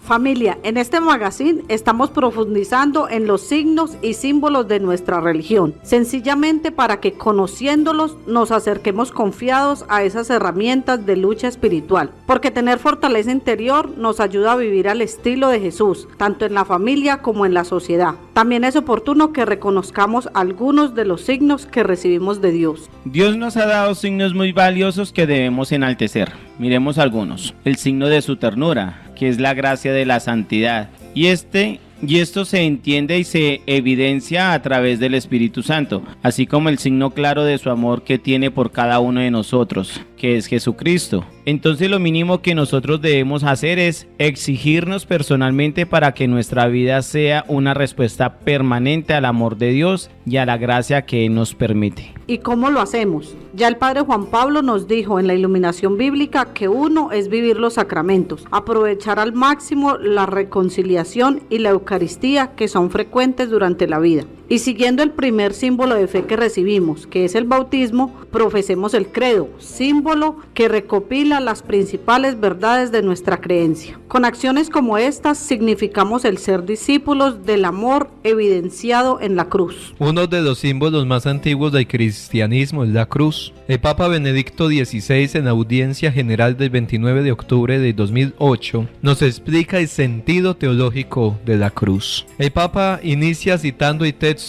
Familia, en este magazine estamos profundizando en los signos y símbolos de nuestra religión, sencillamente para que conociéndolos nos acerquemos confiados a esas herramientas de lucha espiritual, porque tener fortaleza interior nos ayuda a vivir al estilo de Jesús, tanto en la familia como en la sociedad. También es oportuno que reconozcamos algunos de los signos que recibimos de Dios. Dios nos ha dado signos muy valiosos que debemos enaltecer. Miremos algunos. El signo de su ternura, que es la gracia de la santidad. Y esto se entiende y se evidencia a través del Espíritu Santo, así como el signo claro de su amor que tiene por cada uno de nosotros, que es Jesucristo. Entonces lo mínimo que nosotros debemos hacer es exigirnos personalmente para que nuestra vida sea una respuesta permanente al amor de Dios y a la gracia que Él nos permite. ¿Y cómo lo hacemos? Ya el Padre Juan Pablo nos dijo en la iluminación bíblica que uno es vivir los sacramentos, aprovechar al máximo la reconciliación y la Eucaristía que son frecuentes durante la vida. Y siguiendo el primer símbolo de fe que recibimos, que es el bautismo, profesemos el credo, símbolo que recopila las principales verdades de nuestra creencia. Con acciones como estas significamos el ser discípulos del amor evidenciado en la cruz. Uno de los símbolos más antiguos del cristianismo es la cruz. El Papa Benedicto XVI, en audiencia general del 29 de octubre de 2008, nos explica el sentido teológico de la cruz. El Papa inicia citando el texto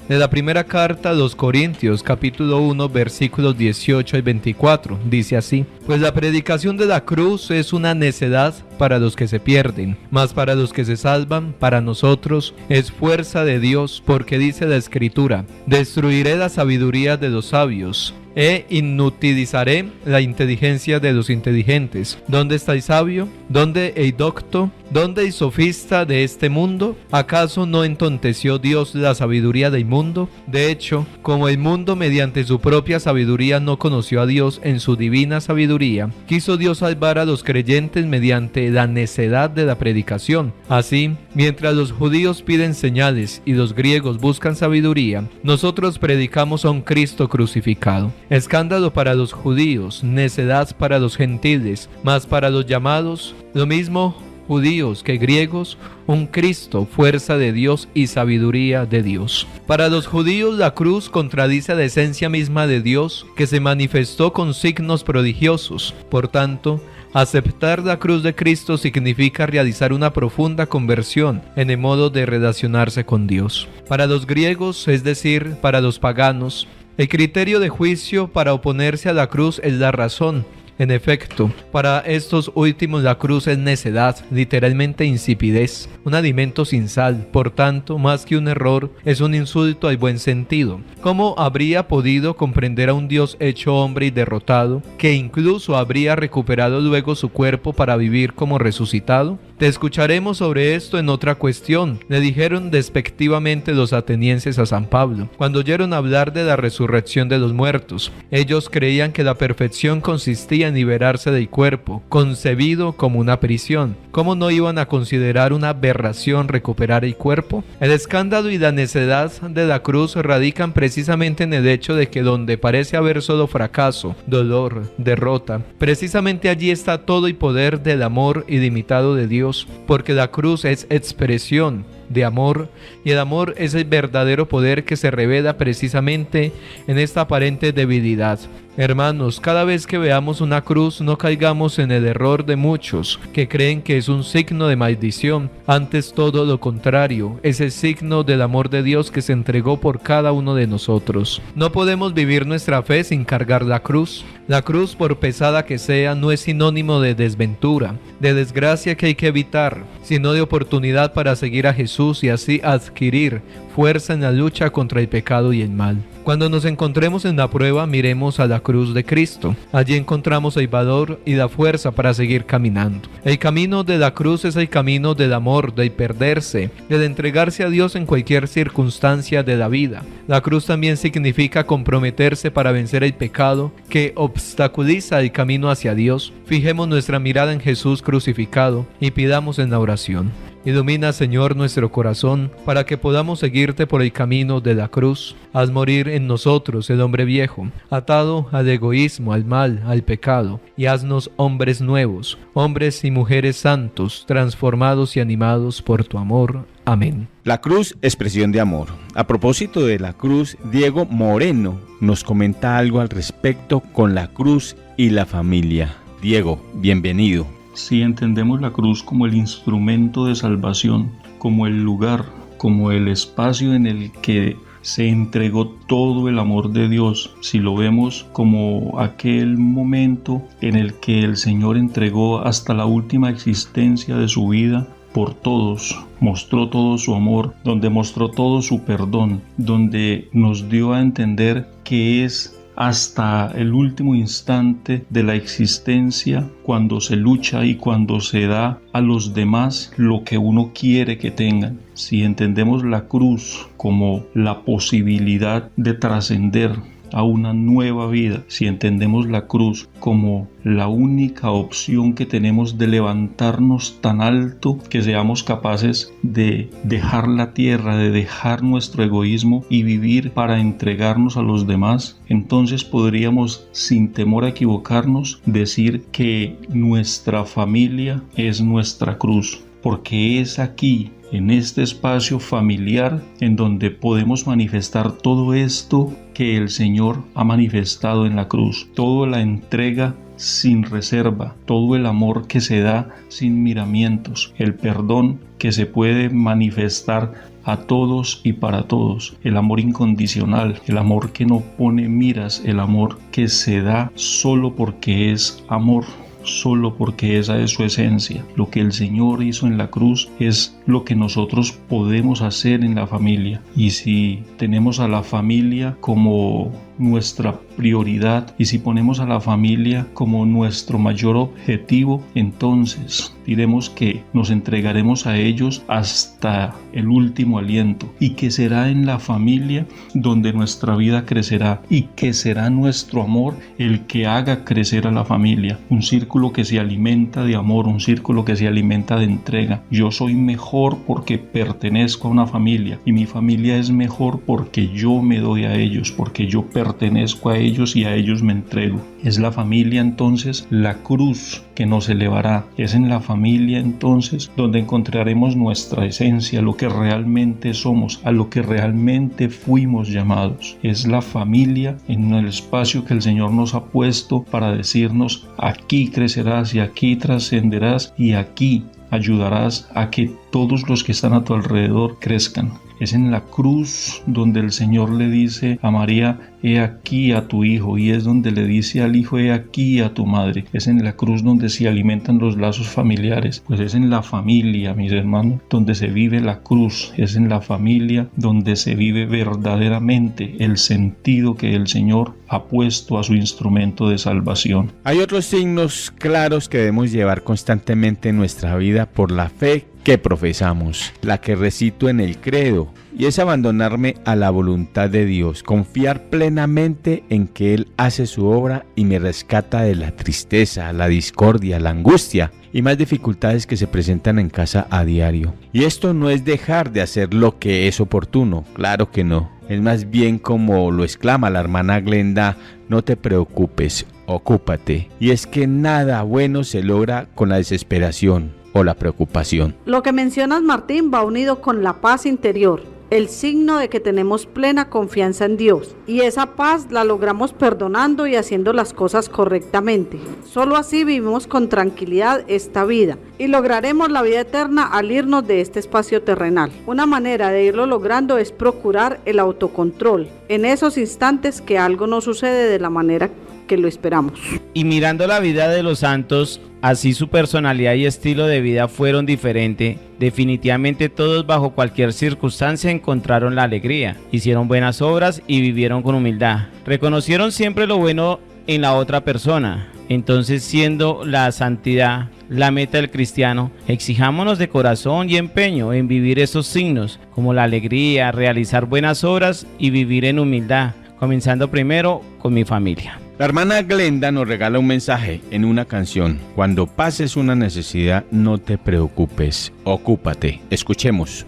de la primera carta a los Corintios, capítulo 1, versículos 18 y 24. Dice así: pues la predicación de la cruz es una necedad para los que se pierden, mas para los que se salvan, para nosotros es fuerza de Dios, porque dice la Escritura: destruiré la sabiduría de los sabios e inutilizaré la inteligencia de los inteligentes. ¿Dónde está el sabio? ¿Dónde el docto? ¿Dónde el sofista de este mundo? ¿Acaso no entonteció Dios la sabiduría del mundo? De hecho, como el mundo mediante su propia sabiduría no conoció a Dios en su divina sabiduría, quiso Dios salvar a los creyentes mediante la necedad de la predicación. Así, mientras los judíos piden señales y los griegos buscan sabiduría, nosotros predicamos a un Cristo crucificado. Escándalo para los judíos, necedad para los gentiles, mas para los llamados, lo mismo judíos que griegos, un Cristo, fuerza de Dios y sabiduría de Dios. Para los judíos la cruz contradice la esencia misma de Dios, que se manifestó con signos prodigiosos. Por tanto, aceptar la cruz de Cristo significa realizar una profunda conversión en el modo de relacionarse con Dios. Para los griegos, es decir, para los paganos, el criterio de juicio para oponerse a la cruz es la razón. En efecto, para estos últimos la cruz es necedad, literalmente insipidez, un alimento sin sal. Por tanto, más que un error, es un insulto al buen sentido. ¿Cómo habría podido comprender a un Dios hecho hombre y derrotado, que incluso habría recuperado luego su cuerpo para vivir como resucitado? Te escucharemos sobre esto en otra cuestión, le dijeron despectivamente los atenienses a San Pablo, cuando oyeron hablar de la resurrección de los muertos. Ellos creían que la perfección consistía en liberarse del cuerpo, concebido como una prisión. ¿Cómo no iban a considerar una aberración recuperar el cuerpo? El escándalo y la necedad de la cruz radican precisamente en el hecho de que donde parece haber solo fracaso, dolor, derrota, precisamente allí está todo el poder del amor ilimitado de Dios, porque la cruz es expresión de amor, y el amor es el verdadero poder que se revela precisamente en esta aparente debilidad. Hermanos, cada vez que veamos una cruz no caigamos en el error de muchos que creen que es un signo de maldición. Antes, todo lo contrario, es el signo del amor de Dios que se entregó por cada uno de nosotros. No podemos vivir nuestra fe sin cargar la cruz. La cruz, por pesada que sea, no es sinónimo de desventura, de desgracia que hay que evitar, sino de oportunidad para seguir a Jesús y así adquirir fuerza en la lucha contra el pecado y el mal. Cuando nos encontremos en la prueba, miremos a la cruz de Cristo. Allí encontramos el valor y la fuerza para seguir caminando. El camino de la cruz es el camino del amor, del perderse, del entregarse a Dios en cualquier circunstancia de la vida. La cruz también significa comprometerse para vencer el pecado que obstaculiza el camino hacia Dios. Fijemos nuestra mirada en Jesús crucificado y pidamos en la oración. Ilumina, Señor, nuestro corazón para que podamos seguirte por el camino de la cruz. Haz morir en nosotros el hombre viejo, atado al egoísmo, al mal, al pecado, y haznos hombres nuevos, hombres y mujeres santos, transformados y animados por tu amor. Amén. La cruz, expresión de amor. A propósito de la cruz, Diego Moreno nos comenta algo al respecto con la cruz y la familia. Diego, bienvenido. Si entendemos la cruz como el instrumento de salvación, como el lugar, como el espacio en el que se entregó todo el amor de Dios, si lo vemos como aquel momento en el que el Señor entregó hasta la última existencia de su vida por todos, mostró todo su amor, donde mostró todo su perdón, donde nos dio a entender que es hasta el último instante de la existencia cuando se lucha y cuando se da a los demás lo que uno quiere que tengan. Si entendemos la cruz como la posibilidad de trascender a una nueva vida, si entendemos la cruz como la única opción que tenemos de levantarnos tan alto que seamos capaces de dejar la tierra, de dejar nuestro egoísmo y vivir para entregarnos a los demás, entonces podríamos, sin temor a equivocarnos, decir que nuestra familia es nuestra cruz, porque es aquí, en este espacio familiar, en donde podemos manifestar todo esto que el Señor ha manifestado en la cruz, toda la entrega sin reserva, todo el amor que se da sin miramientos, el perdón que se puede manifestar a todos y para todos, el amor incondicional, el amor que no pone miras, el amor que se da solo porque es amor, solo porque esa es su esencia. Lo que el Señor hizo en la cruz es lo que nosotros podemos hacer en la familia. Y si tenemos a la familia como nuestra prioridad y si ponemos a la familia como nuestro mayor objetivo, entonces diremos que nos entregaremos a ellos hasta el último aliento y que será en la familia donde nuestra vida crecerá y que será nuestro amor el que haga crecer a la familia. Un círculo que se alimenta de amor, un círculo que se alimenta de entrega. Yo soy mejor porque pertenezco a una familia y mi familia es mejor porque yo me doy a ellos, porque yo pertenezco pertenezco a ellos y a ellos me entrego. Es la familia entonces la cruz que nos elevará. Es en la familia entonces donde encontraremos nuestra esencia, lo que realmente somos, a lo que realmente fuimos llamados. Es la familia en el espacio que el Señor nos ha puesto para decirnos: aquí crecerás y aquí trascenderás y aquí ayudarás a que todos los que están a tu alrededor crezcan. Es en la cruz donde el Señor le dice a María: he aquí a tu hijo, y es donde le dice al hijo: he aquí a tu madre. Es en la cruz donde se alimentan los lazos familiares. Pues es en la familia, mis hermanos, donde se vive la cruz. Es en la familia donde se vive verdaderamente el sentido que el Señor ha puesto a su instrumento de salvación. Hay otros signos claros que debemos llevar constantemente en nuestra vida por la fe que profesamos, la que recito en el credo, y es abandonarme a la voluntad de Dios, confiar plenamente en que Él hace su obra y me rescata de la tristeza, la discordia, la angustia y más dificultades que se presentan en casa a diario. Y esto no es dejar de hacer lo que es oportuno, claro que no. Es más bien como lo exclama la hermana Glenda: no te preocupes, ocúpate. Y es que nada bueno se logra con la desesperación o la preocupación. Lo que mencionas, Martín, va unido con la paz interior, el signo de que tenemos plena confianza en Dios, y esa paz la logramos perdonando y haciendo las cosas correctamente. Solo así vivimos con tranquilidad esta vida y lograremos la vida eterna al irnos de este espacio terrenal. Una manera de irlo logrando es procurar el autocontrol en esos instantes que algo no sucede de la manera que lo esperamos. Y mirando la vida de los santos, así su personalidad y estilo de vida fueron diferentes. Definitivamente todos bajo cualquier circunstancia encontraron la alegría, hicieron buenas obras y vivieron con humildad. Reconocieron siempre lo bueno en la otra persona. Entonces, siendo la santidad la meta del cristiano, exijámonos de corazón y empeño en vivir esos signos, como la alegría, realizar buenas obras y vivir en humildad, comenzando primero con mi familia. La hermana Glenda nos regala un mensaje en una canción: cuando pases una necesidad, no te preocupes, ocúpate. Escuchemos.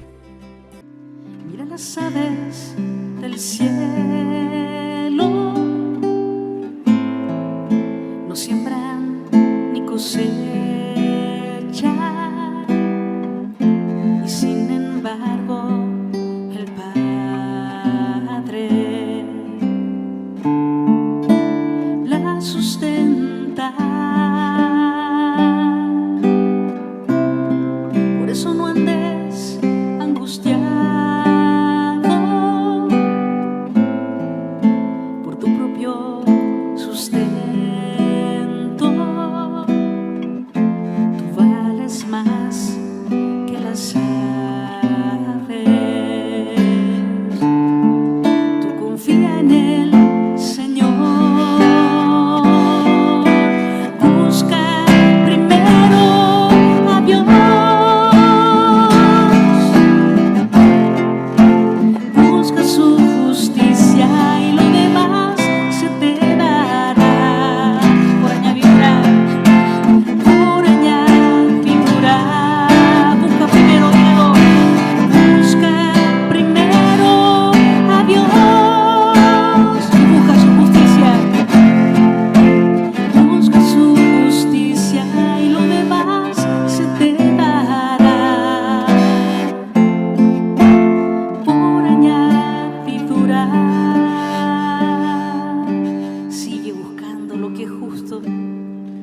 Mira las aves del cielo, no siembran ni cosechan, y sin embargo el Padre la sustenta. Por eso no andes angustiado por tu propio sustento. Tú vales más que las aves. Tú confía en el Señor.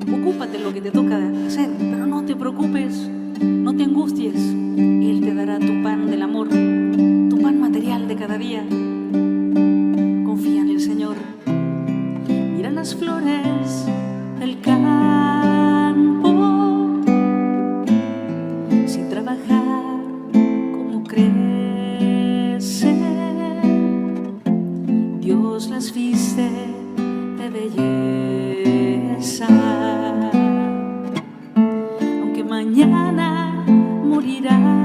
Ocúpate en lo que te toca hacer, pero no te preocupes, no te angusties. Él te dará tu pan del amor, tu pan material de cada día. Confía en el Señor. Mira las flores del campo, sin trabajar como crecen. Dios las viste de belleza, aunque mañana morirán.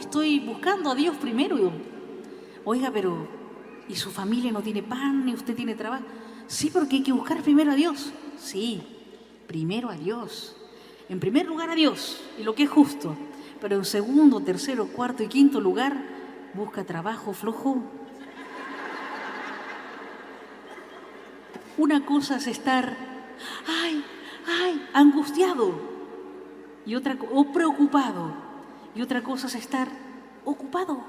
estoy buscando a Dios primero. Oiga, pero ¿y su familia no tiene pan ni usted tiene trabajo? Sí, porque hay que buscar primero a Dios. Sí, primero a Dios. En primer lugar a Dios y lo que es justo. Pero en segundo, tercero, cuarto y quinto lugar, busca trabajo flojo. Una cosa es estar, angustiado o preocupado. Y otra cosa es estar ocupado.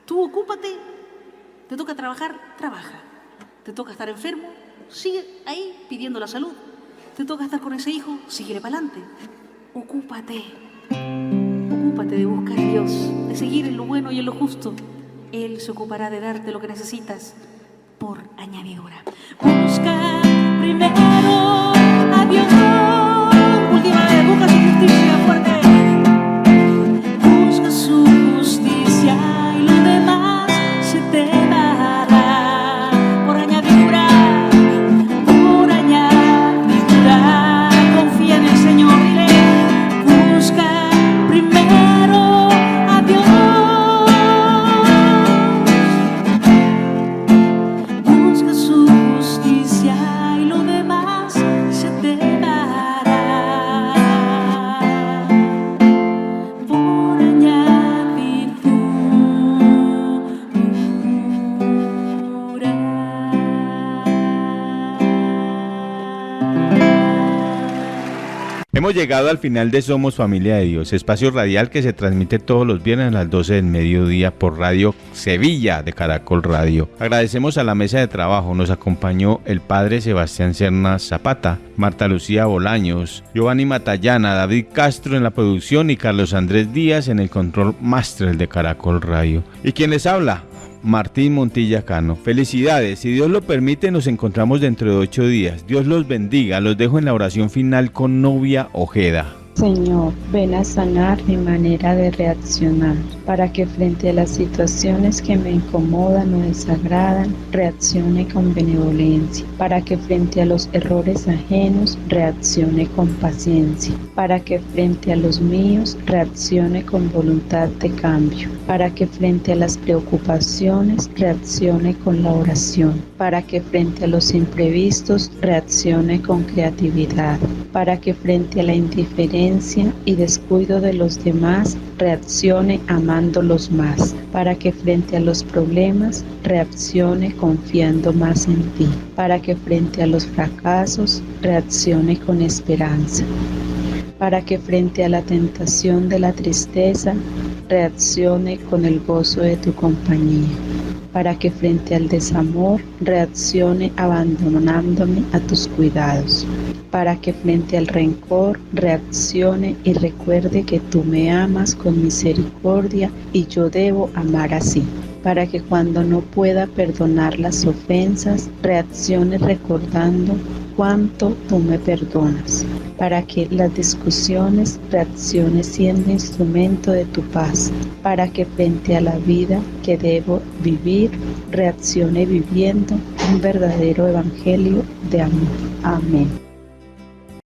Tú ocúpate, te toca trabajar, trabaja. Te toca estar enfermo, sigue ahí pidiendo la salud. Te toca estar con ese hijo, síguele para adelante. Ocúpate. Ocúpate de buscar a Dios, de seguir en lo bueno y en lo justo. Él se ocupará de darte lo que necesitas por añadidura. Busca primero a Dios. Última vez, busca su justicia fuerte. Busca su justicia y lo demás se te dará por añadidura. Por añadidura. Confía en el Señor, dile. Busca primero a Dios. Busca su justicia y lo demás se te dará por Hemos llegado al final de Somos Familia de Dios, espacio radial que se transmite todos los viernes a las 12 del mediodía por Radio Sevilla de Caracol Radio. Agradecemos a la mesa de trabajo, nos acompañó el padre Sebastián Cernas Zapata, Marta Lucía Bolaños, Giovanni Matallana, David Castro en la producción y Carlos Andrés Díaz en el control master de Caracol Radio. ¿Y quién les habla? Martín Montilla Cano. Felicidades, si Dios lo permite nos encontramos dentro de 8 días. Dios los bendiga, los dejo en la oración final con Novia Ojeda. Señor, ven a sanar mi manera de reaccionar, para que frente a las situaciones que me incomodan o desagradan, reaccione con benevolencia, para que frente a los errores ajenos, reaccione con paciencia, para que frente a los míos, reaccione con voluntad de cambio, para que frente a las preocupaciones, reaccione con la oración, para que frente a los imprevistos, reaccione con creatividad, para que frente a la indiferencia y descuido de los demás, reaccione amándolos más, para que frente a los problemas, reaccione confiando más en ti, para que frente a los fracasos, reaccione con esperanza, para que frente a la tentación de la tristeza, reaccione con el gozo de tu compañía, para que frente al desamor, reaccione abandonándome a tus cuidados, para que frente al rencor reaccione y recuerde que tú me amas con misericordia y yo debo amar así, para que cuando no pueda perdonar las ofensas, reaccione recordando cuánto tú me perdonas, para que las discusiones reaccione siendo instrumento de tu paz, para que frente a la vida que debo vivir, reaccione viviendo un verdadero evangelio de amor. Amén.